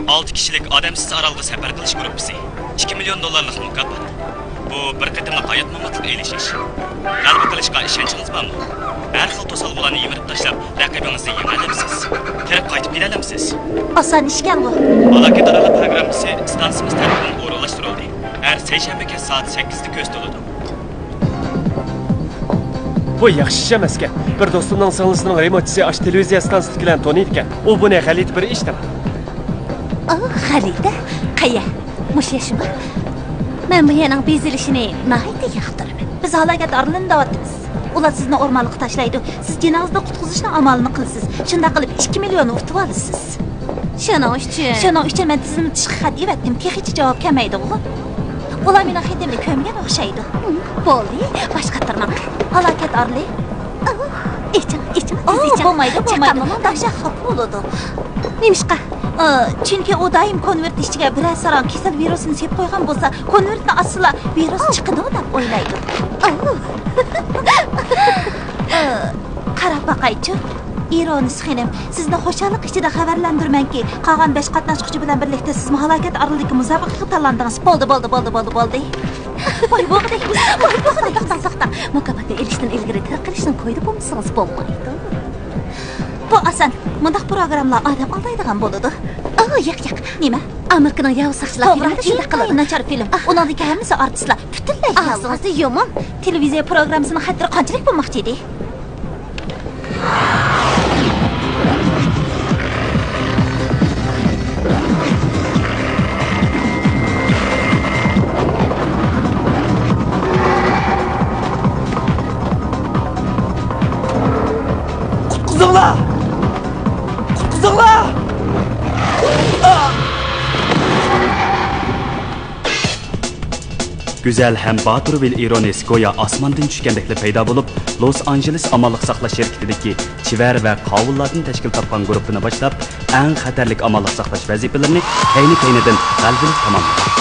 6 kişilik adamsız aralgı sefer qilish gruppasi 2 milyon dollarlık mukofot. Bu bir qitimliq hayot mamatlik elishish. G'alaba qilishga ishonchingiz bormi? Har xil to'salg'ularni yemirib tashlab, raqibingizni yengalamsiz. Kirib qaytib kelalamsiz. Oson ishkan bu. Halokat aralıq programmasi stansiyamiz tarafidan o'rinlashtirildi. Har seshanbaga soat 8da ko'rsatiladi. Bu yaxshi ish emas ekan. Bir do'stimning singlisining remotchisi ash televiziya stansiyasi bilan to'niydi ekan. U buni g'alit bir ish deb. Xarida, qaya. Mush yashimi? Men bu yerning bezilishini nihoyatda yoqtiraman. Biz halokat orlini davatimiz. Ular sizni o'rmonlikqa tashlaydi. Siz jinozni qutqizishning amalini qilasiz. Shunda qilib 2 million urtib olasiz. Shuning uchun men tizimni tishqi xat evatdim. Texnik javob kelmaydi ular. Ular meni xatimni ko'mgan o'xshaydi. Bo'ldi, boshqa tarmoq. Halokat orli. İçin. Bo'lmaydi. Dasha xop bo'ladi. Nemishqa? Chunki u doim konvert ichiga bir saron kasal virusini sepib qo'ygan bo'lsa, konvertni asla virus chiqadi deb o'ylaydi. Qarab boqaychi. İronis xanim, sizni xo'shalik ichida xabarlandirmanki, qolgan 5 qatnashchi bilan birlikda siz halokat orlidagi musobaqaga tanlandingiz. Bo'ldi. Voy bo'g'di. To'xta. Mukofotni elishdan ilgari tarqalishdan qo'yib bo'lsangiz bo'lmaydi. Bu asan, bundaq programmalar odam aldaydigan bo'ladi. Yo'q. Nima? Amerikaning yov saqchilar shunda qiladi. Nachar film. Ulardagi hammasi artistlar. Butunlay yolg'iz yomon. Televiziya programmasining xattiri qanchalik bo'lmoqchi edi? Qutqizinglar! Güzel hem Baturville Ironis goya asmandan tushgandekli paydo bo'lib, Los Angeles amalliq saqlash shirkatidagi chivar va qovullardan tashkil topgan guruhini boshlab, eng xatarlik amalliq saqlash vazifalarini kayni-kaynidan g'alvalik tamomladi.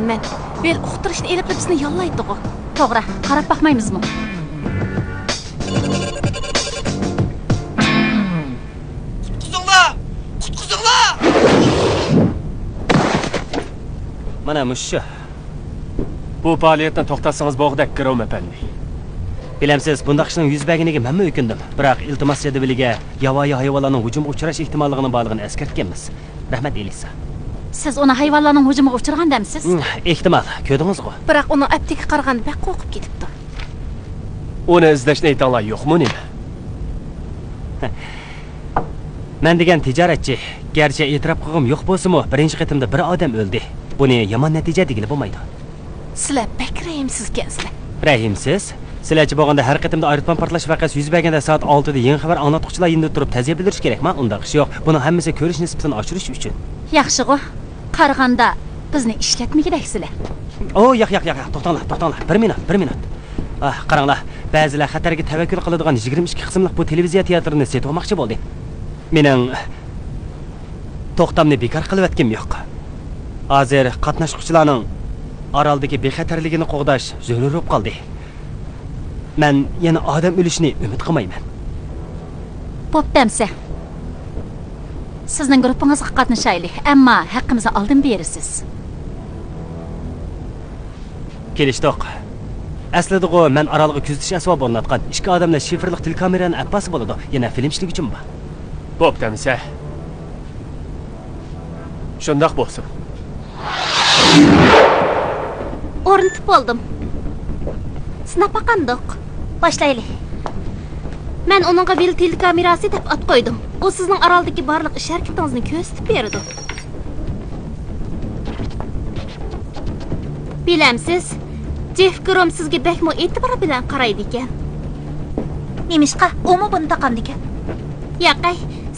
Men bel uqtirishni elib bizni yollaydi-ku. To'g'ri, qarab baxmaymizmi? Qutqizinglar! Mana mushsha. Bu faoliyatni to'xtatsangiz bo'g'dak kirom apandi. Bilamsiz, bundaq ishning yuz berganiga men o'kindim. Biroq iltimos jadvaliga yovvoyi hayvonlarning hujum uchrash ehtimolligini borligini eskartganmiz. Rahmat Elisa. Siz uni hayvonlarning hujumiga uchragandamsiz? Ehtimol, ko'rdingiz-ku. Biroq uni apteka qaraganda baq qo'rqib ketibdi. Uni izlashni aytanglar yo'qmi nima? Men degan tijoratchi, garchi e'tirof qilg'im yo'q bo'lsa-mu, birinchi qatimda bir odam o'ldi. Buni yomon natija degani bo'lmaydi. Sizlar bak rahimsizkansizlar. Rahimsiz? Sizlarchi bo'lganda har qatimda aeroplan portlash voqeasi yuz berganda soat 6 da yangi xabar anlatuvchilar yinda turib ta'ziya bildirish kerakmi? Undaq ish yo'q. Buni hammasi ko'rish nisbatini oshirish uchun. Yaxshi-ku. Qaraganda bizni ishlatmagidaksizlar. Yo'q. To'xtanglar. Bir minut. Qaranglar. Ba'zilar xatarga tavakkul qiladigan 22 qismliq bu televiziya teatrini setib olmoqchi bo'ldi. Mening to'xtamni bekor qilayotganim yo'q. Hozir qatnashuvchilarning oroldagi bexatarligini qo'g'dash zarur bo'lib qoldi. Men yana odam o'lishini umid qilmayman. Bo'pti. Sizning guruhingizga qatnashaylik, ammo haqqimizni oldin berasiz. Kelishdik. Aslida men orolga kuzatish asbobi o'rnatgan ikki odamlar shifrli telekameraning appasi bo'ladi. Yana film ishlik uchun bu. Bo'pti. Shundoq bo'lsin. O'rnitib bo'ldim. Sinapa qandoq? Boshlaylik. Men uningga vil telekamerasi deb at qo'ydim. U sizning oroldagi barliq ish harakatingizni ko'rsatib berdi. Bilamsiz, Jeff Grom sizga bakmo e'tibor bilan qaraydi ekan. Nemishqa, umi buni taqamdi ekan. Yo'q,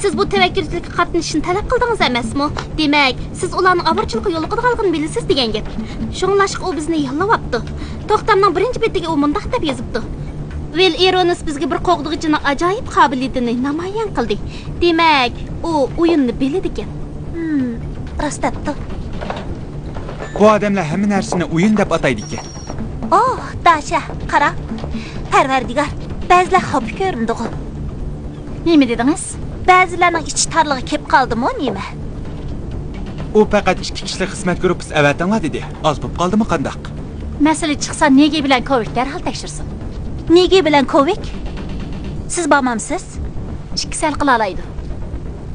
siz bu tavakkilchilikka qatnashishni talab qildingiz emasmi? Demak, siz ularning avorchilikqa yo'l qo'yganligini bilasiz degan gap. Shunlashqa u bizni yollayapti. To'xtamning birinchi betiga u mundaq deb yozibdi. Will Ironis bizga bir qo'g'dig'ichini ajoyib qobiliyatini namoyon qildi. Demak, u o'yinni biladi ekan. Rostapti. Bu odamlar hamma narsani o'yin deb ataydi ekan. Oh, Dasha, qara. Parvardigor, ba'zilar xo'p ko'rindi. Nima dedingiz? Ba'zilarning ichi tarlig'i kelib qoldimi, nima? U faqat 2 kishilik xizmat gruppasi avatanlar dedi. Oz bo'lib qoldimi qandaq? Masala chiqsa nega bilan Kovik darhol tekshirsin. Nega bilan Kovik? Siz bormamsiz? Chiqsal qila oladi.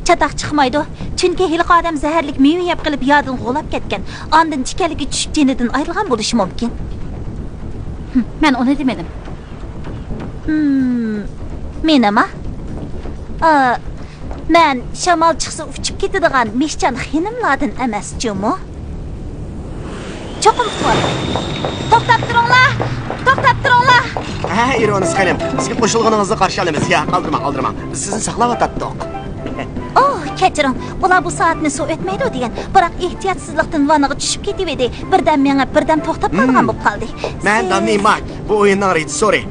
Chataq chiqmaydi. Chunki hiliq odam zaharlik meva yeb qilib yodini g'olab ketgan. Ondan tikaligi tushib jinidan ayrilgan bo'lishi mumkin. Men uni demedim. Menima? Men shamol chiqsa uchib ketadigan meshchan xinimlardan emas-chimi? Cho'qim qol. To'xtab turinglar! To'xtab turinglar! Ha, Ironis xanim, sizga qo'shilganingizni qarshi olamiz. Ya, qoldirma. Biz sizni saqlab o'tatdik. Oh, kechiring. Ular bu soatni suv o'tmaydi degan. Biroq ehtiyotsizlikdan vanaga tushib ketib edi. Birdan menga birdan to'xtab qolgan bo'lib qoldi. Men Danny Mark, bu o'yinning rejissyori.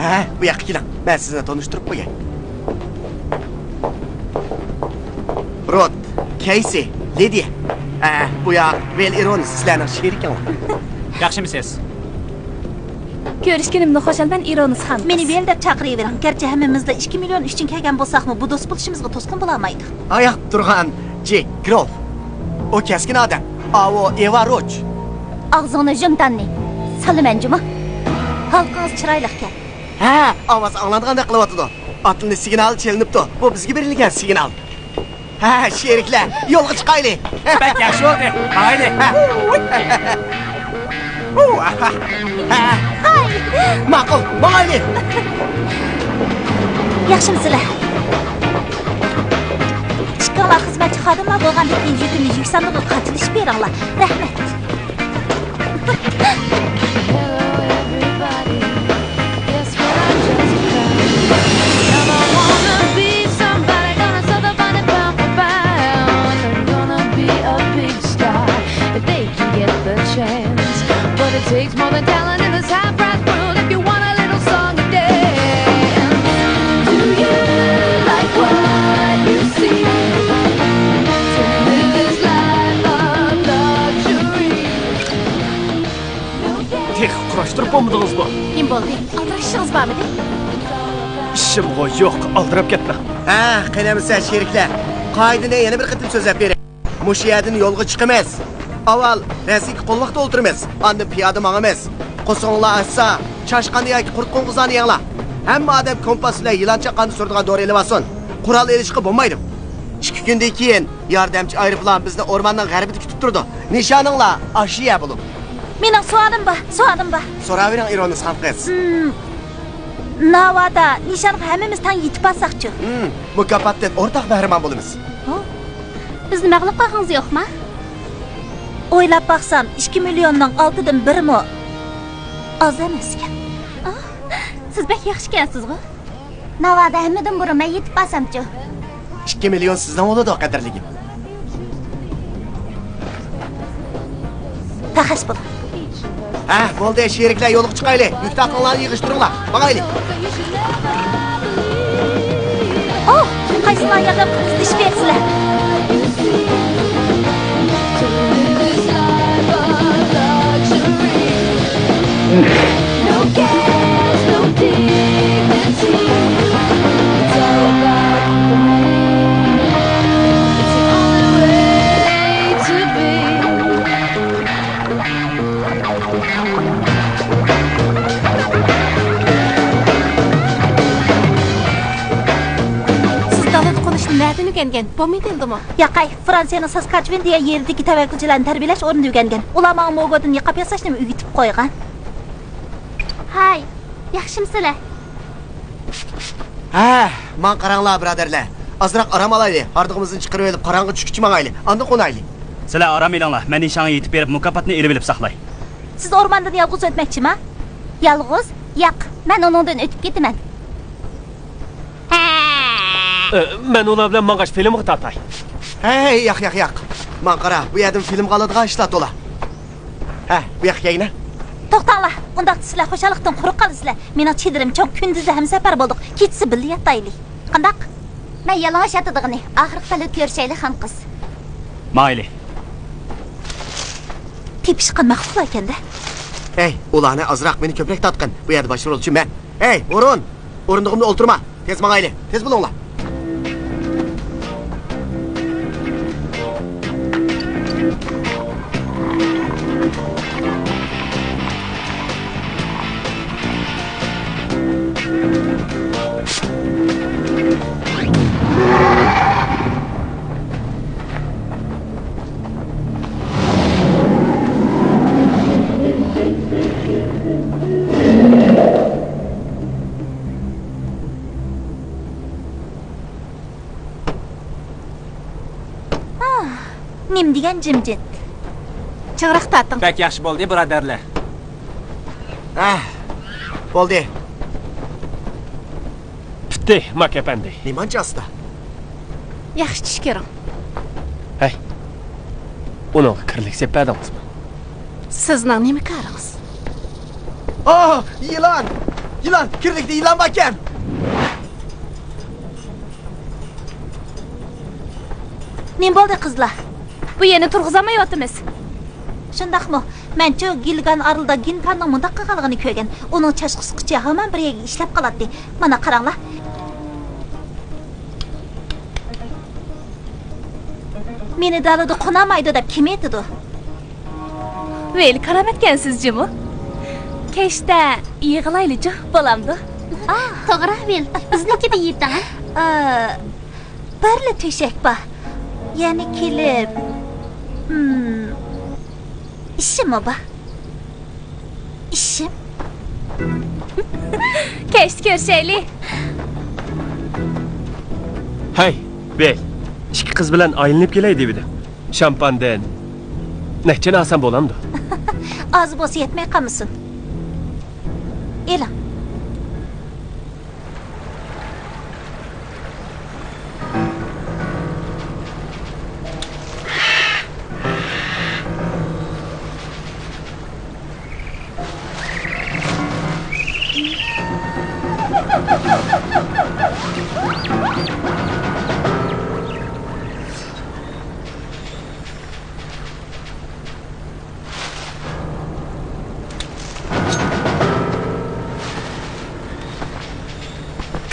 Ha, bu yoqqa keling. Men sizni tanishtirib qo'yay. Rod, Casey, Lydia. Bu yoq Will Ironis sizlarning sherikinglar. Yaxshimisiz? Ko'rishganimni xo'shalman Ironis ham. Meni Will deb chaqiravering. Garchi hammamizda 2 million uchun kelgan bo'lsak-mu, bu do'st bo'lishimizga to'sqin bo'la olmaydi. Oyoq turgan Jack Grove. O keskin odam. Avo Eva Roach. Og'zini jimtanni. Salamanjimi? Xalqingiz chiroyli ekan. Ha, ovoz anglanganday qilyapti. Atılni signal chelinibdi. Bu bizga berilgan signal. Ha, sheriklar, yo'lga chiqaylik. Bak yaxshi bo'ldi. Mayli. Ma'qul, mayli. Yaxshimisizlar? Chiqqanlar xizmatchi xodimlar bo'lgandan keyin yukini yuk sandig'iga qatilishib beringlar. Rahmat. But it takes more than talent in this high-priced world if you want a little song to dance. Do you like what you see? To live this life of luxury. Tek kurashtirib bo'lmadingizmi? Kim bo'ldi? Aldirashingiz bormidi? Ishim yo'q, aldirab ketma. Ha, qanamisa sheriklar. Qoidani yana bir qitim so'zlab bering. Mush yerdan yo'lga chiqamiz. Avval rasik qo'lliqda o'tiramiz, endi piyoda mangamiz. Qo'singlar assa, chashqanda yoki qurtqinqizlarni yanglar. Hamma odam kompas bilan yilon chaqani suradigan dori ilib olsin. Qurol elishga bo'lmaydi. 2 kundan keyin yordamchi aeroplan bizni o'rmonning g'arbida kutib turdi. Nishoninglar Ashiya bo'lib. Mening savolim bor. So'ravering Ironis ham qiz. Navada nishonga hammamiz tang yetib olsaqchi. Mukofotdan o'rtoq bahramon bo'lamiz. Bizni mag'lub qilgangiz yo'qmi? O'ylab baxsam 2 millionning 6dan 1mi? Oz emas ekan. Siz bek yaxshi ekansiz-ku. Navada hammadan burun men yetib olsamchi. 2 million sizdan bo'ladi, qadrligim. Taxas bo'l. Ha, bo'ldi, sheriklar yo'lga chiqaylik. Yuk taqinlarni yig'ishtiringlar. Mangaylik. Oh, qaysilar yordam qilishni bersizlar. No cares, no dignity. It's all about the me. It's the only way to be. Siz dalada konuşun nereden öğrengen? Bu muydu eldimi? Yaqay, Fransiya'nın Saskatchewan diye yerdeki tevekkülcülerini terbiyeleş orunu öğrengen. Ular bana mogodun yıkap yasaşını ügütüp koygan. Hay, yaxshimsizlar? Ha, man qaranglar birodarlar. Azroq aram alayli. Hardığımızın chiqirib elib qarang'i tushkichi mangayli. Anda qo'nayli. Sizlar aram elinglar. Men nishonga yetib berib mukofotni elib olib saqlay. Siz ormandan yalğız o'tmoqchimi? Yalğız? Yo'q, men onundan o'tib ketaman. Men ular bilan mang'ash filmga tatay. Hey, yo'q. Man qara, bu yerdan film qoladigan ishlar to'la. Ha, bu yoqqa kelinglar. To'xtanglar. Unda sizlar xo'jalikdan quruq qolasizlar. Meni chidirim cho'q kunduzda hamsafar bo'ldik. Kechsi birga yataylik. Qandaq? Men yalang'och yotadiqni. Oxirgi palat ko'rishaylik ham qiz. Mayli. Tepish qilmoqchi ekanda. Hey, ularni azroq meni ko'proq tatqin. Bu yerda bosh rolchi men. Hey, o'rin. O'rindig'imda o'ltirma. Tez mangayli. Tez bo'linglar. Nim degan jimjit. Chig'roq tating. Bak yaxshi bo'ldi, birodarlar. Ah, bo'ldi. Bitti, mak efendi. Nimancha asta? Yaxshi tush ko'ring. Hey. Uni kirlik separdingizmi? Sizning nima qaringiz? Oh, yılan! Yılan! Kirlikda yılan var ekan! Nim bo'ldi qizlar? Bu yerni turg'izolmayotimiz. Shundaqmi? Men-chu Gilgan aralda Gintanning mundaq qilganligini ko'rgan. Uning chashqisqicha hamon bir yerga ishlab qoladi. Mana qaranglar. Meni dalada qo'namaydi deb kim aytdi? Vel karamatgansiz bu. Kechda yig'laylichi bo'lamdi. To'g'ri, Vel. Biznikida yeydi. Birli to'shak bor. Yani kelib. İşim o ba. İşim. Keşke görüşeyli. Hey, bey. İki kız bilan aylanib kelay debdi. Şampandan. Nechchani alsam bo'lamdi? Az bo'lsa yetmay qolmasin. E'lon.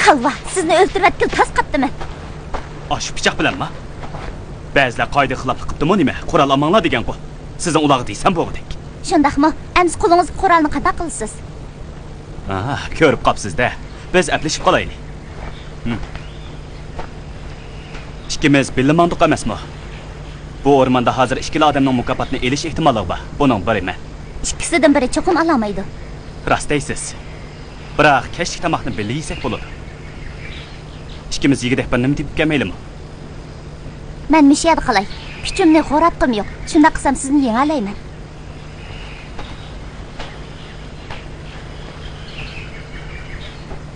Kalva, sizni o'ltirayotgan tas qatdimi? Ash pichoq bilanmi? Ba'zilar qoida xiloflik qilibdimi nima? Qurol olmanglar degan-ku. Sizning ulog'i deysan bo'g'idek. Shundaqmi? Endi qo'lingiz qurolni qanday qilasiz? Ha, ko'rib qopsiz-da. Biz aplashib qolaylik. Ikkimiz bilmandiq emasmi? Bu o'rmonda hozir ikkala odamning mukofotini elish ehtimoli bor. Buning biri men. Ikkisidan biri cho'qim olmaydi. Rost deysiz. Biroq kechki tomoqni birga yesak bo'ladi. Ikkimiz yigidek bir nima deb kelmaylimi? Men mishiyad qilay. Kuchimni xo'ratqim yo'q. Shunda qilsam sizni yengalayman.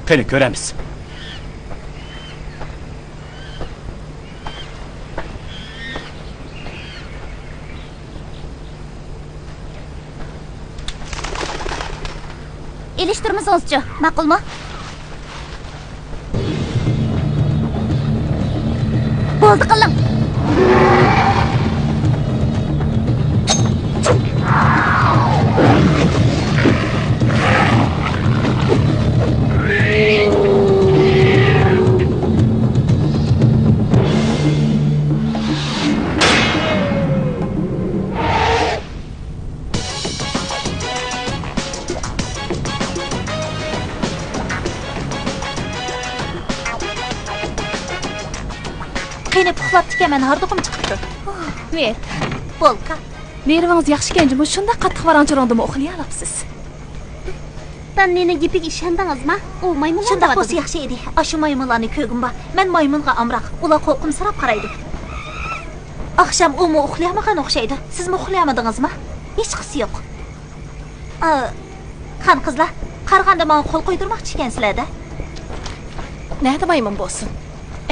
Qani ko'ramiz. Elishtirmasingizchi, ma'qulmi? Bo'ldi qiling. men hardoqim chiqibdi. Ver. Bolka. Nervingiz yaxshi ekan, shunda qattiq varanchirondimi uxlay olasiz. Ben nene gipik işendinizmi? O maymun shunda bo'lsa yaxshi edi. Ashu maymunlarni ko'gim bor. Men maymunga amroq. Ular qo'rqimsirab qaraydi. Akşam o mu uxlayamagan o'xshaydi. Siz mi uxlayamadingizmi? Hech qisi yo'q. Qani qizlar, qaraganda menga qo'l qo'ydirmoqchi ekansizlar-da. Nerede maymun bo'lsin?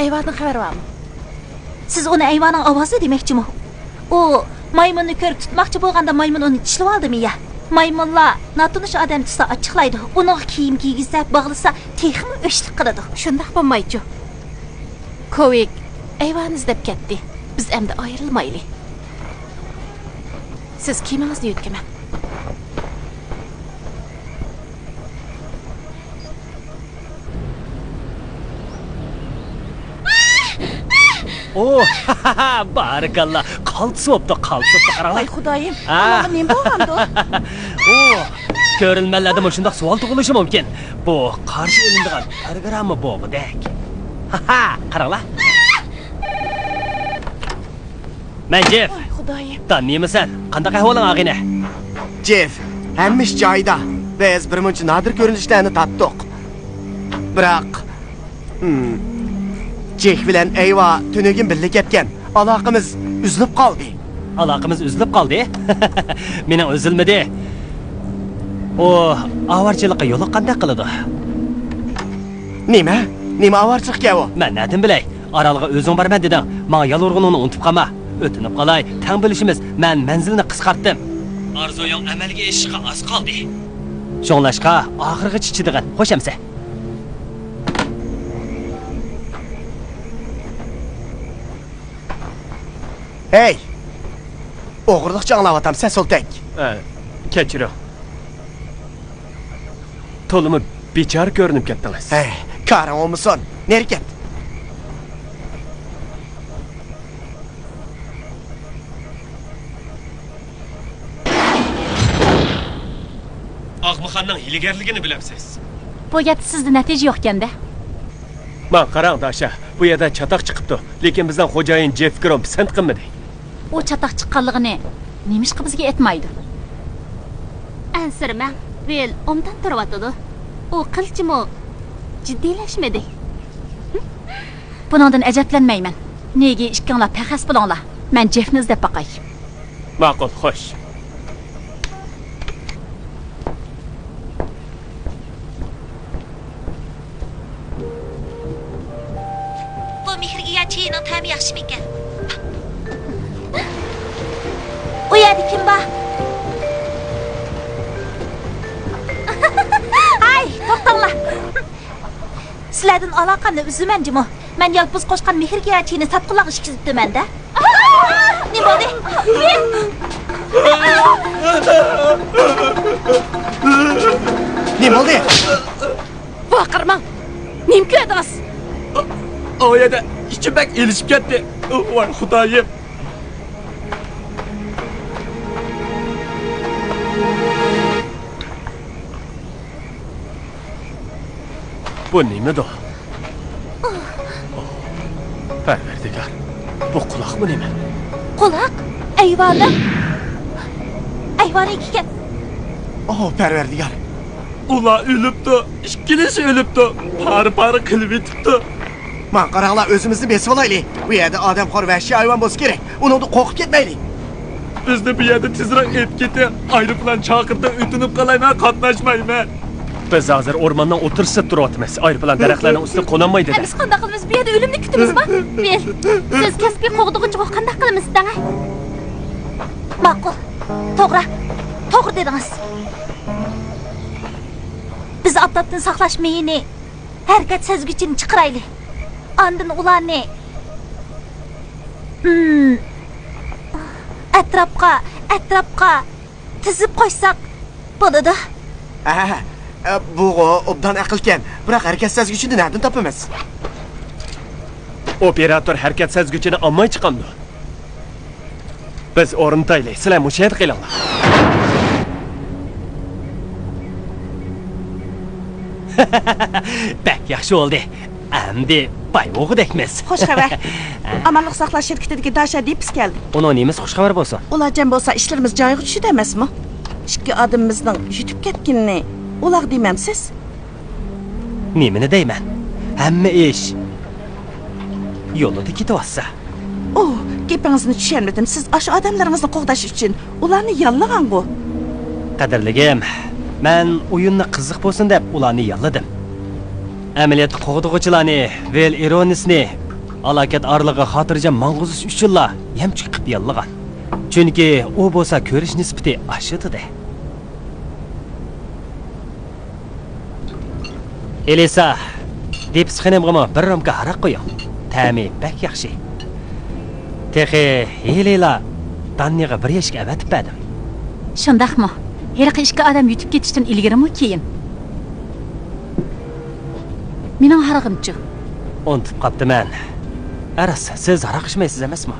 Eyvatdan xabar bormi? Siz uni ayvonning ovozi demoqchimi? O maymunni ko'rib tutmoqchi bo'lganda maymun uni tishlab oldimi ya? Maymunlar natunish odam tutsa ochiqlaydi. Uni kiyim kiygizsa, bog'lasa, texmi o'shlik qiladi. Shundaq bo'lmaydi. Kovik eyvonni izlab ketdi. Biz endi ayrilmaylik. Siz kiyimingizni yutkaman. Oh, barakallah. Qaltsobdi, qaranglar. Ay xudoyim, Ah. men bo'lgandi. Oh, ko'rilmalarda shundoq savol tug'ilishi mumkin. Bu qarshi ilindigan programma bo'g'idek. Qaranglar. Men Jeff, Ay xudoyim. taniymisan? Qanday ahvoling, ag'ina? Jeff, hammish joyida. Biz bir muncha nodir ko'rinishlarni topdik. Biroq Jeff bilan Eyva tunugin birga ketgan. Aloqamiz uzilib qoldi. Aloqamiz uzilib qoldi. Mening uzilmadi. O, avarchilikqa yo'li qanday qiladi? Nima? Nima avarchilikka u? Men nadim bilay. Oralga o'zing borman deding. Menga yolg'irg'inini unutib qolma. O'tinib qolay. Tang bilishimiz, men manzilni qisqartdim. Arzuing amalga oshishga oz qoldi. Sho'nglashqa oxirgacha chidigan. Xo'shamsa. Hey! O'g'irliqcha anglayotamsan, Soltek. Kechiring. To'limi bechor ko'rinib ketdingiz. Hey, qaring olmasin. Nerga ketdi? Og'muxonning hiligarligini bilamsiz. Bu gapda sizda natija yo'q ekanda. Men qarang Dasha, bu yerda chatoq chiqibdi, lekin bizdan xo'jayin Jeff Grom pisand qilmadi. O chatoq chiqqanligini nemishqa bizga aytmaydi. Ansirma, Vel omdan turyotdi. O qilchimi jiddiylashmadi. Buningdan ajablanmayman. Nega ikkinglar pahas bo'linglar? Men Jeffni izlab boqay. Ma'qul, xo'sh. Bu mehrga chiyining ta'mi yaxshimi ekan? U yerda kim bor? Ay, to'xtanglar. Sizlardan aloqamni uzamanjimi? Men yolg'iz qo'shgan mehrga chiyini satqinlar ishkizibdiman-da. Nima bo'ldi? Nima bo'ldi? Baqirmang. Nim ko'rdingiz? O yerda ichimdak elishib ketdi. Voy xudoyim. Bu nimadi? Parvardigor. Bu quloqmi nima? Quloq? Ayvoni. Ayvoni ekan. Oh, Parvardigor. Ular o'libdi. Ikkilisi o'libdi. Pari qilib yetibdi. Men qaranglar, o'zimizni besib olaylik. Bu yerda odamxo'r vahshiy hayvon bo'lsa kerak. Uni qo'rqib ketmaylik. Bizni bu yerda tezroq et keting. Aeroplan chaqirdi, o'tinib qolayman, qatnashmayman. Biz hozir o'rmondan o'tirsib turyapmiz. Aeroplan daraxtlarning ustida qo'nolmaydi. Biz qanday qilamiz? Bu yerda o'limni kutamizmi? Vel, siz kasbiy qo'g'dug'unchi qanday qilamiz sizdan? Ma'qul. To'g'ri. To'g'ri dedingiz. Biz oftobdan saqlashmayni, harakat sezgichini chiqaraylik. Ondan ularni atrofga tizib qo'ysak bo'ladi. Bu obdan aqlkan. Biroq harakat sezgichini nerdan topamiz? Operator harakat sezgichini olmay chiqamdi. Biz o'rintaylik. Sizlar mushayat qilinglar. Bak yaxshi bo'ldi. Endi Bay o'g'idekmiz. Xo'sh xabar. Amalliq saqlash shirkatidagi Dasha Dips keldi. Uning nemiz xush xabar bo'lsin. Ular jam bo'lsa ishlarimiz joyiga tushdi emasmi? Ikki odamimizning yutib ketganini ular deymamsiz? Nemini deyman? Hamma ish yo'lida ketyapsa. Oh, gapingizni tushunmadim. Siz o'sha odamlaringizni qo'g'dash uchun ularni yollagan-ku. Qadrligim, men o'yinni qiziq bo'lsin deb ularni yolladim. Amaliyot qo'g'dug'uchilarni, vel ironisni alokat orlig'i xotirjam mang'uzish uchunlar yamchuk qilib yollagan. Chunki u bo'lsa ko'rish nisbati oshadi. Elisa, deb sxenimga bir ramka haraq qo'ying. Ta'mi bak yaxshi. Texi Elila tanniga bir yashik avatib berdim. Shundaqmi? Heriqi ikki odam yutib ketishdan ilgarimi keyin? Mening harag'imchi. Unutib qoptiman. Aras, siz haraq ichmaysiz emasmi?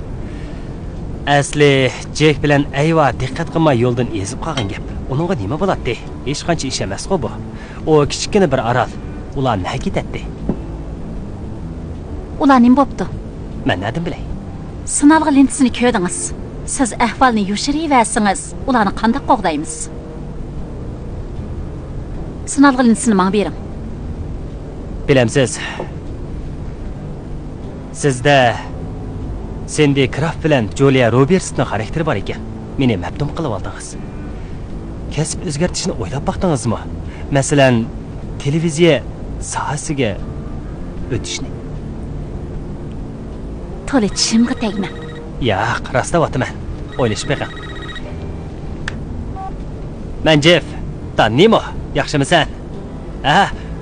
Asli Jek bilan ayva diqqat qilmay yo'ldan ezib qolgan gap. Uningga nima bo'ladi? Hech qancha ish emas-ku bu. O kichkina bir aral. Ular nima ketadi? Ular nima bo'pti? Men nadim bilay. Sinalg'i lentisini ko'rdingiz. Siz ahvolni yushirayversangiz, ularni qanday qo'g'daymiz? Sinalg'i lentisini menga bering. Bilamsiz. Sizda Cindy Craft bilan Julia Robertsning xarakteri bor ekan. Meni mabdum qilib oldingiz. Kasb o'zgartishni o'ylab baqdingizmi? Masalan, televiziya sohasiga o'tishni. To'la tishimga tegma. Yo'q, rostlayapman. O'ylashib beqing. Men Jeff, taniymi? Yaxshimisan?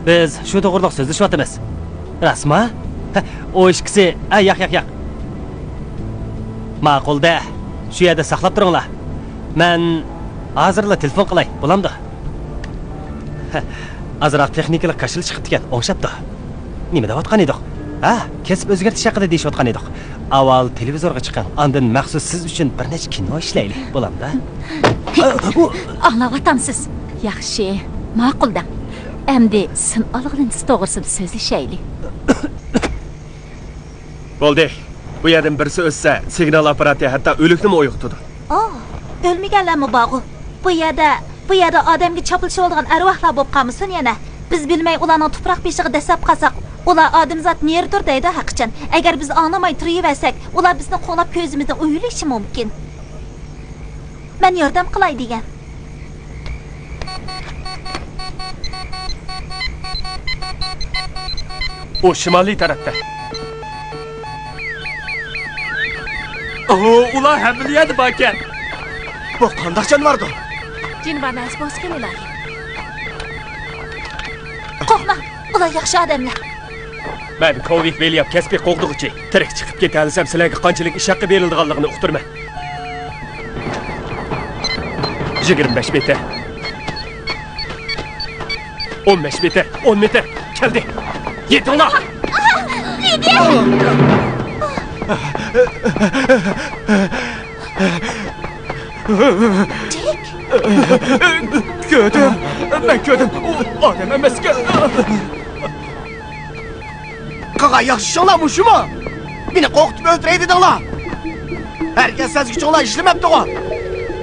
Biz shu to'g'rida so'zlashyapmiz. Rasma? O ishkisi, yo'q. Ma'qulda, shu yerda saqlab turinglar. Men hozirla telefon qilay, bo'lamdi? Azroq texnikalik qashil chiqib ekan, o'xshabdi. Nima deyotgan edik? Kasb o'zgartish haqida deyotgan edik. Avval televizorga chiqing, ondan maxsus siz uchun bir nechta kino ishlaylik, bo'lamdi? Anglayapsiz? Yaxshi, ma'qulda. Endi sin olg'insiz to'g'risida so'zlashaylik. Bo'ldi. Bu yerdan birisi o'ssa, signal apparati hatto o'likni o'yiqtidi. O'lmaganlarmi bog'i? Bu yerda odamga chopilishib olgan arvohlar bo'lib qolmasin yana. Biz bilmay ularning tuproq beshig'i dasab qolsak, ular odamzot nerdir deydi haqiqatan. Agar biz anlamay turaversak, ular bizni qo'lab ko'zimizdan o'yilishi mumkin. Men yordam qilay degan. O shimoliy tarafda. Ular hamiliyat ekan. Bu qanday jonivordir? Jinvarni asbosganlar. Qo'rqma, ular yaxshi odamlar. Men Kovik Veliyev kasbiy qo'g'dug'uchi. Tirik chiqib keta olsam, sizlarga qanchalik ish haqqi berilganligini uqtirman. 25 metr. 15 metr, 10 metr. Keldi. Yetinglar. Gördüm. Ben gördüm. O adam emeske. Qaqa yaxshishinglar mushumi? Meni qo'rqitib o'ltiray dedinglar. Herkes sezgichinglar ishlamabdi-ku.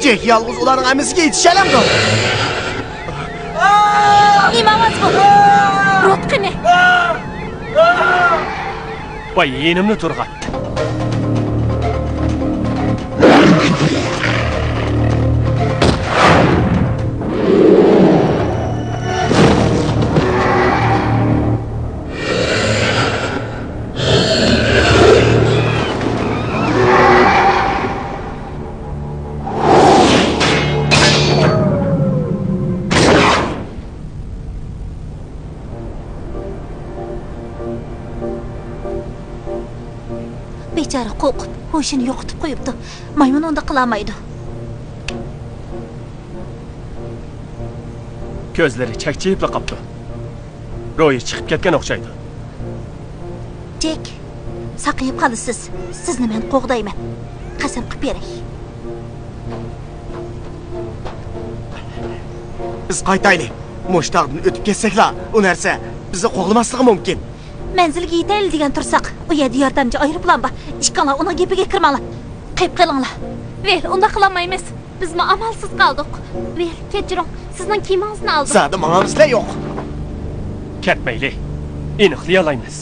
Jek yolg'iz ularning amisiga yetishalamdi. Nima ovoz bu? Rotqini. Vay yenimni turg'atdi. Bechora qo'rqib, ho'shini yo'qotib qo'yibdi. Maymun unda qilolmaydi. Ko'zlari chakchayib qolibdi. Ro'yi chiqib ketgan o'xshaydi. Jek, saqlayib qolasiz. Sizni men qo'g'dayman. Qasam qilib beray. Biz qaytaylik. Mo'shtaqdan o'tib ketsaklar, u narsa bizni qo'g'lamasligi mumkin. manzilga yetayli degan tursak, u yerda yordamchi aeroplan bor. Ishqinglar uning gapiga kirmanglar. Qayıp qilinglar. Vel, unda qilolmaymiz. Biz mi amalsiz qoldik. Vel, kechiring. Sizning kiyimingizni oldim. Zada mağamızda yo'q. Ketmayli. Aniqlayolmaymiz.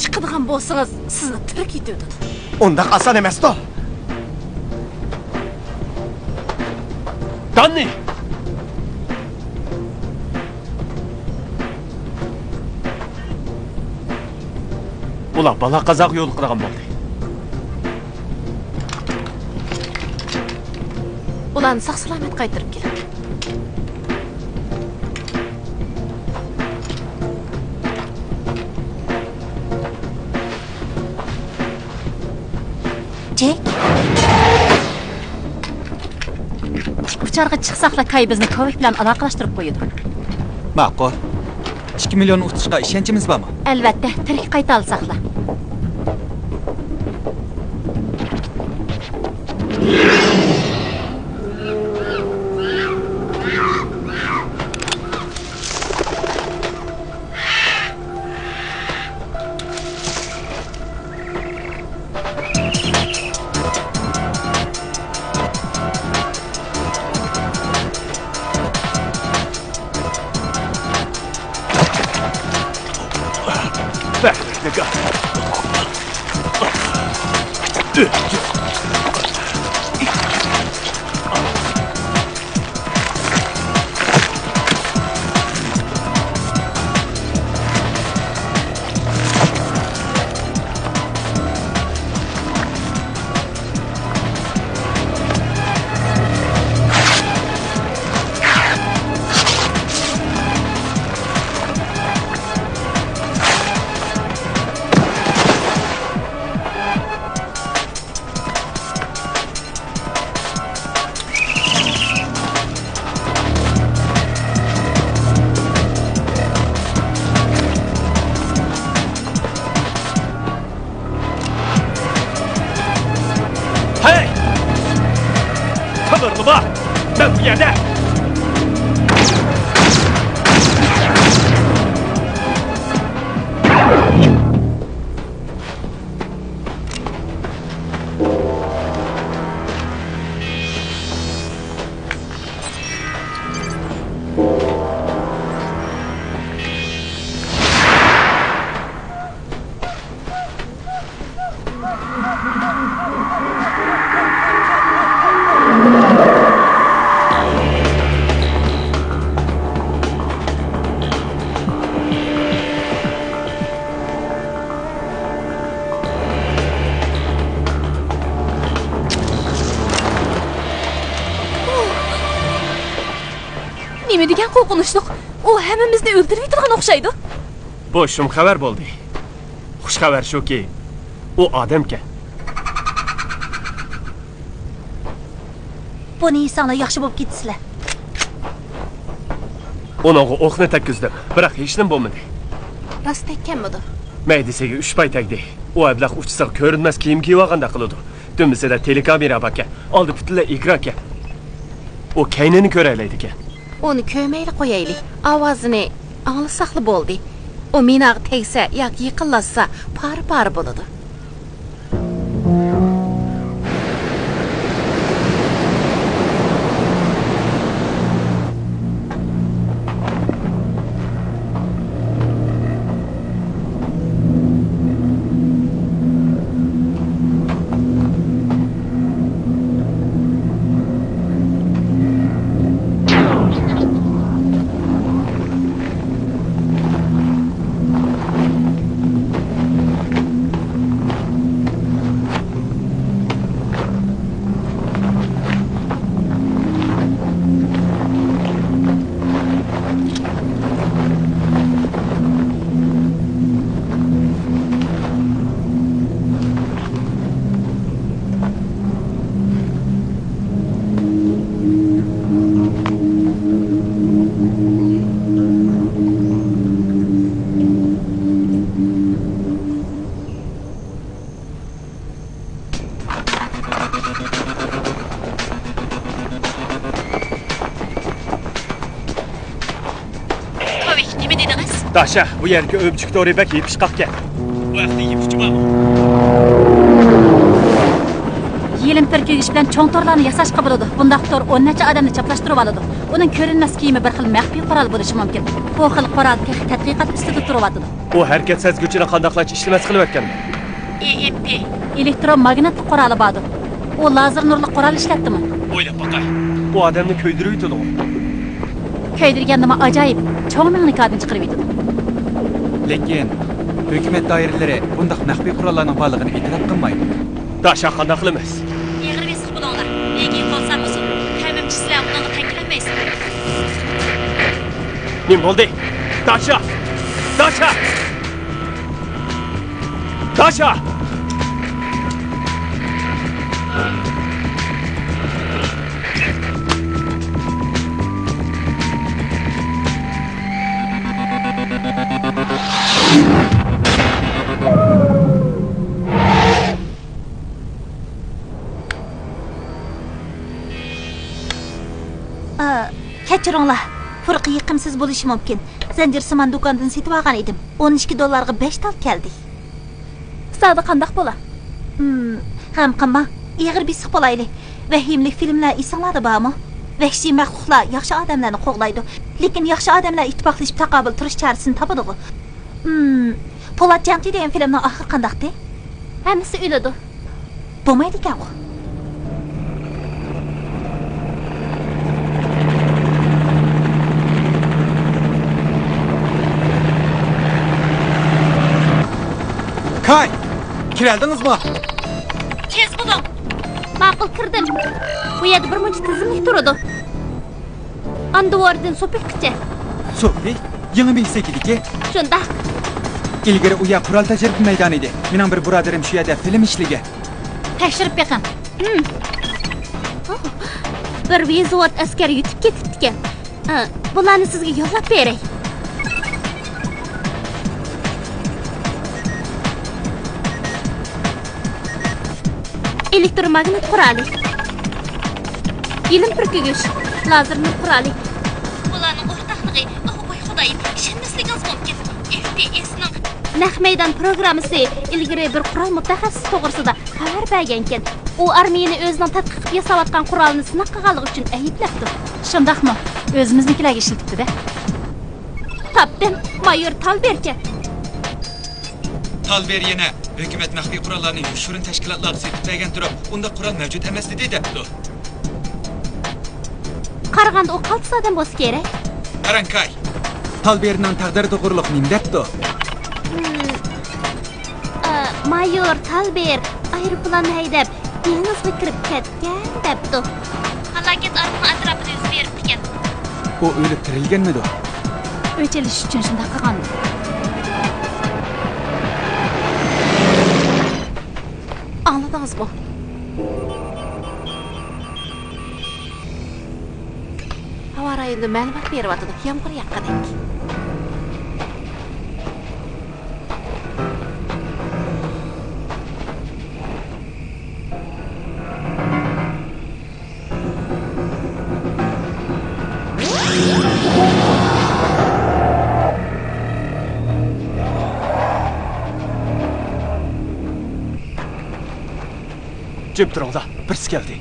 Chiqadigan bo'lsangiz, sizni tirik etadi. Unda asan emas-da. Danni! Ular bala qazoq yo'l qilgan bo'ldi. Ularni sog'-salomat qaytarib keling. Jek. Ucharga chiqsaqla Kay bizni Kovik bilan aloqalashtirib qo'yadi. Ma'qul. 2 million o'tishga ishonchimiz bormi? Albatta, tirik qayta olsaqla. Bak, ben bu yerde. Nima degan qo'rqinchliq? U hammamizni o'ldirib yuborgan o'xshaydi. Bu shum xabar bo'ldi. Xush xabar shuki, u odamkan. Buni insonlar yaxshi bo'lib ketisizlar. Unaga o'qni takkizdim, biroq hech nima bo'lmadi. Rost aytganmidir? Maydisiga 3 pay tagdi. U ablah uchsa ko'rinmas kiyim kiyib olganda qiladi. Dumisida telekamera bor ekan, oldi butunlay ekran ekan. U kaynini ko'raylaydi ekan. Uni ko'mayli qo'yaylik. Ovozini anglasaqli bo'ldi. U menaga tegsa yoki yiqilsa, pari bo'ladi. Kovik, nima dedingiz? Daşa, bu yerga öpçük doğru bak yetişqaq gel. Bu vaqtda yetuvchi bormi? Yelim pürkügüç bilen çoğ torlarını yasashqa bo'ladi. Bundaq tor 10 necha odamni chaplashtirib oladi. Uning ko'rinmas kiyimi bir xil maxfiy qurol bo'lishi mumkin. Bu xil qurol tadqiqot ustida turyapti. O hərəkət səzgücünü qandaqlaç işləməz qılıb ötkən. EEP elektromagnitli quroli bordi. U lazer nurli qurol ishlatdimi? O'ylab boqay. Bu adamni köydürüydü o. Köydirgan nima ajoyib. Cho'ng minglikadin chiqarib yetdi. Lekin hukumat doiralari bundaq maxfiy qurollarning borligini e'tirof qilmaydi. Daşa qandaqlı emas. Egri besiq bo'linglar. Lekin qolsam o'zim tavimchi sizlar bunga tankilanmaysiz. Nim bo'ldi? Daşa! Daşa! Daşa! Kechiringlar. Furqi yiqimsiz bo'lishi mumkin. Zanjirsimon do'kondan setib olgan edim. 12 dollarga 5 tal keldi. Savdo qandaq bo'la? Ham qimma. Egri bisiq bo'layli. Vahimlik filmlar esinglarda bormi? Vahshiy maxluqlar yaxshi odamlarni qo'g'laydi, lekin yaxshi odamlar ittifoqlashib taqobil turish chorasini topadi. Po'lat jangchi degan filmning oxiri qandaqdi? Hammasi o'ladi. Bo'lmaydi ekan u. Kay! Kireldiniz mi? Tez bo'ling. Ma'qul kirdim. Bu yerda bir muncha tizimlik turadi. Anduvardan so'pikcha. So'pi, yangi bir sekidiki. Shunda İlgari u yer qurol tajriba maydoni edi. Mening bir birodarim shu yerda film ishlagan. tekshirib beqim. Bir vezovat askari yutib ketibdi ekan. Bularni sizga yo'llab beray. Elektromagnit quroli. Yelim purkagish, lazer nur quroli. Bularning o'rtaqligi, voy xudoyim, ishonmasligingiz mumkin. FPSning naq maydon programmasi ilgari bir qurol mutaxassis to'g'risida xabar bergan ekan. U armiyani o'zining tadqiq qilib yasayotgan qurolni sinab qilganligi uchun ayblabdi. Shundaqmi? O'zimiznikilarga ishlatibdi-da. Topdim, mayor Talberga. Talber yana hukumat maxfiy qurollarni yoshirin tashkilotlarga setib bergan turib, unda qurol mavjud emas dedi. Qarag'anda u qaltis odam bo'lsa kerak. Qarang Kay. Talberning taqdiri to'g'riliq nim debdi. Mayor Talber aeroplanni haydab dengizga kirib ketgan debdi. Halokat orqali atrofida yuz berib ekan. U o'lib tirilganmidi? O'chilish uchun shunday qilgan. Anladingizmi? Havo rayonida ma'lumot beryapti. Yomg'ir yaqinlik. Jim turinglar, birisi keldi.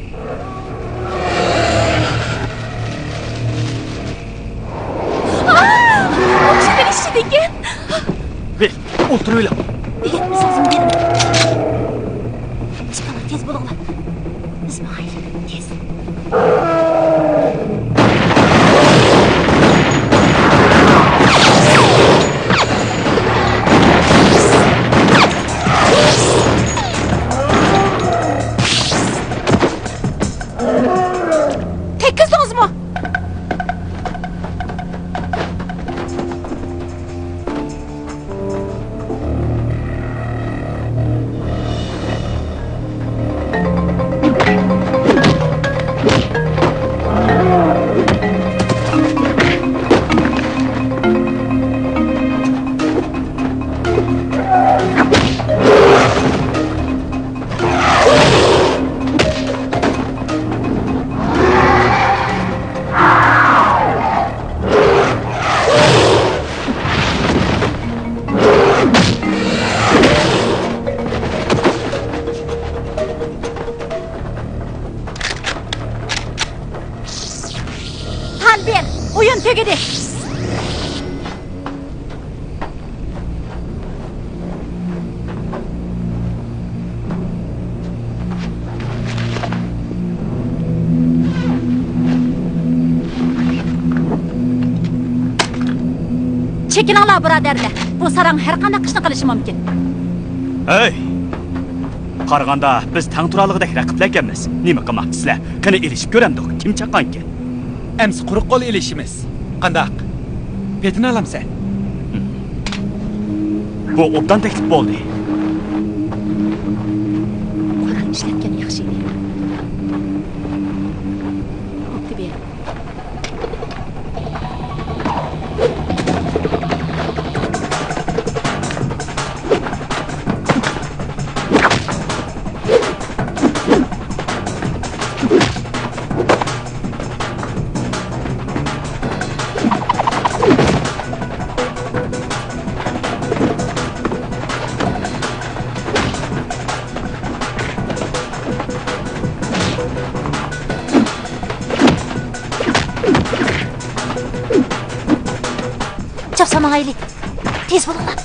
Ishidiki. Vel, o'ltiringlar. So'zim berim. Chiqinglar, tez bo'linglar. Ismoil, tez. Tekkizingizmi? Kun tugidi. Çekininglar birodarlar. Bu sarang har qanday qishni qilishi mumkin. Hey! Qaraganda biz tang turalığıdaki raqiblar ekanmiz. Nima qilmoqchisizlar? Qani elishib ko'ramdik. Kim chaqqan ekan? Ems quruq qo'l ilishimiz. Qandaq? Petini olamsan. Bu obdan taklif bo'ldi. Qo'ran ishlatgan yaxshi edi. Bo'pti ber. Çapsamağaylı. Tez bulunlar.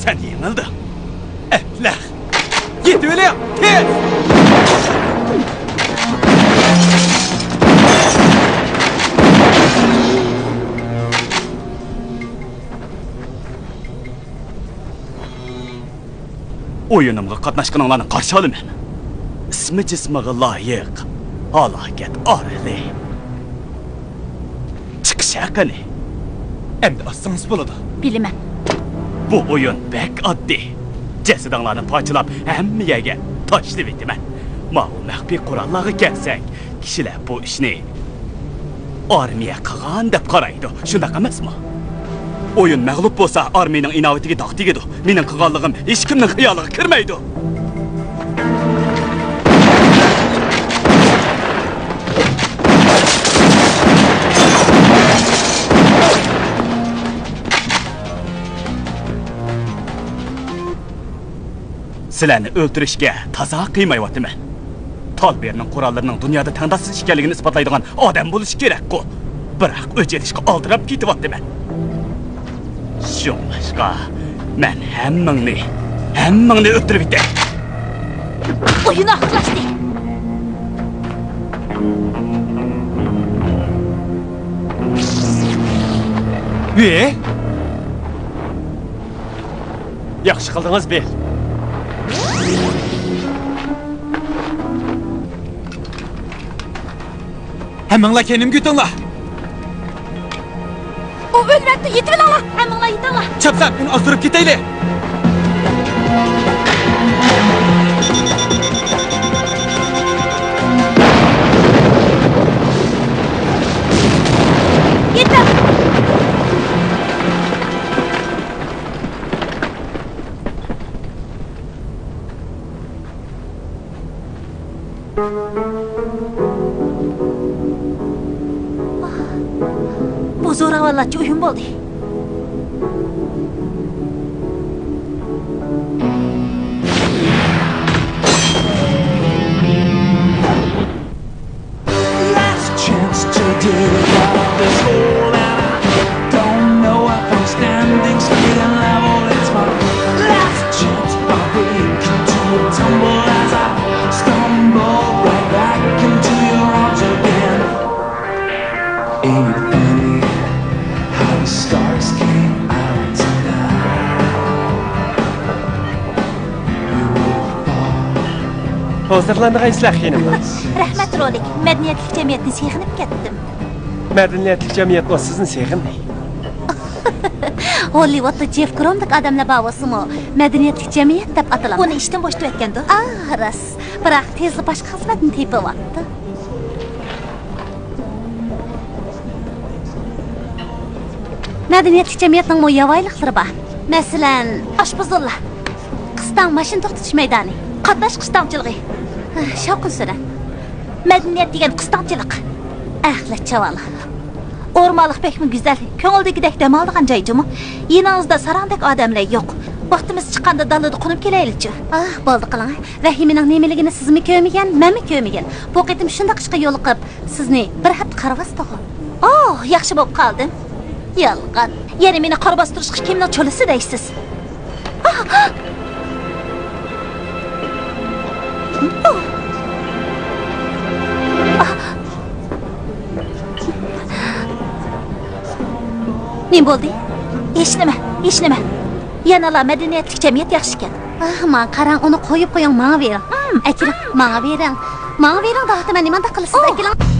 Sen yenildin. Ehlah. Git öyle yap. Tez. Oyunumga qatnaşqanlarni qarshi olaman. Ismi jismiga loyiq. Halokat orali. Chiqish qani. Endi assangiz bo'ladi. Bilemem. Bu oyun bek oddiy. Jasadinglarni parchalab hammaga tashlab etaman. Ma'lum maxfiy qurollarga kelsak, kishilar bu ishni armiya qilgan deb qaraydi. Shunday emasmi? Oyun mag'lub bo'lsa, armiyaning inovatiga dog' tegadi. Mening qilganligim hech kimning xayoliga kirmaydi. Sizlarni o'ldirishga toza qiymayapman. Talberning qurollarining dunyoda tangdoqsiz ekanligini isbotlaydigan odam bo'lish kerak-ku. Biroq o'chirishga oldirab ketyapman. Shunlashqa men hammangni o'ldirib bitdim. Oyun aklaştı. Ve? Yaxshi qildingiz, Bel. Hemen la kendim gütünla. O ölmekte yetimil ala. Hemen la yetimil ala. Çapsan onu astırıp gideyle. Yetim. Bu zo'ravonlarcha o'yin bo'ldi. Last chance to dig out this hole, and I don't know if I'm standing straight and level. It's my last chance. I break into a tumble as I stumble right back into your arms again. Ain't it funny how the stars came out tonight? You will fall. Hozirlangaysizlar xonimlar. Rahmat rolik. Madaniyatli jamiyatni seg'inib ketdim. Madaniyatli jamiyat o sizni seg'inmay. Hollywoodda Jeff Cromdek odamlar bavosimi madaniyatli jamiyat deb ataladi. Uni ishdan boshlab aytganda. Ras. Biroq tezli boshqa xizmatni tepyapti. Madaniyatli jamiyatning mo yovayliqlari bor. Masalan, oshpazlar, qistan mashina to'xtatish maydoni, qatnash qistonchiligi. Shavqin so'ra. Madaniyat degan qistonchilik. Axlat chaval. O'rmonliq bekmi go'zal, ko'ngildagidek dam oladigan joyjimi? Yiningizda sarandek odamlar yo'q. Vaqtimiz chiqqanda dalada qunib kelaylikchi. Bo'ldi qiling. Vahimaning nimaligini sizmi ko'rmagan, menmi ko'rmagan. Bu qitim shunday qishqa yo'liqib, sizni bir hafta qarabasdi-ku. Yaxshi bo'lib qoldim. Yolg'on. Yana meni qarabastirishga kimning cho'lisi deysiz? Ne bo'ldi? Hech nima. Yanala madaniyatli jamiyat yaxshi ekan. Men qarang, uni qo'yib qo'ying, menga bering. Akiling, menga bering. Menga bering, da men nimanda qilasiz, akiling?